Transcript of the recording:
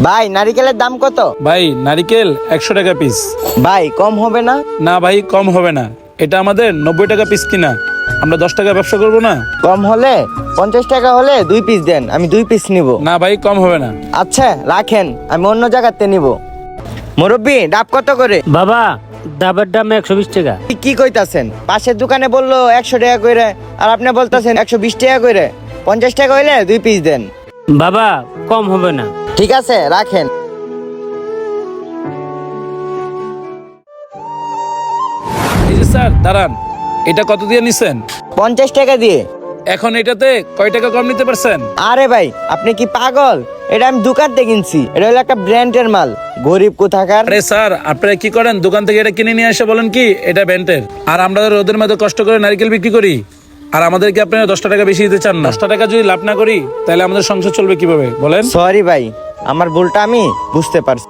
ভাই নারিকেলের দাম কত? ভাই নারিকেল 100 টাকা পিস। ভাই কম হবে না? না ভাই কম হবে না, এটা আমাদের 90 টাকা পিস কিনা, আমরা 10 টাকা ব্যবসা করব না। কম হলে 50 টাকা হলে 2 পিস দেন, আমি 2 পিস নিব। না ভাই কম হবে না। আচ্ছা রাখেন, আমি অন্য জায়গাতে নিব। মুরব্বি ডাব কত করে? বাবা ডাবের দাম 120 টাকা। কি কইতাছেন? পাশের দোকানে বললো 100 টাকা করে, আর আপনি বলতাছেন 120 টাকা করে। 50 টাকা হইলে 2 পিস দেন। বাবা কম হবে না। ঠিক আছে রাখেন। এই যে স্যার দাঁড়ান, এটা কত দিয়ে নিছেন? 50 টাকা দিয়ে। এখন এটাতে কয় টাকা কম নিতে পারছেন? আরে ভাই আপনি কি পাগল? এটা আমি দোকান থেকে কিনছি, এটা হলো একটা ব্র্যান্ডের মাল। গরিব কোথাকার। আরে স্যার আপনারা কি করেন, দোকান থেকে এটা কিনে নিয়ে এসে বলেন কি এটা ব্যান্ডের, আর আমরা রোদের মধ্যে কষ্ট করে নারকেল বিক্রি করি, আর আমাদেরকে আপনারা 10 টাকা বেশি দিতে চান না। 10 টাকা যদি লাভ না করি তাহলে আমাদের সংসার চলবে কিভাবে বলেন? সরি ভাই, আমার ভুলটা আমি বুঝতে পারছি।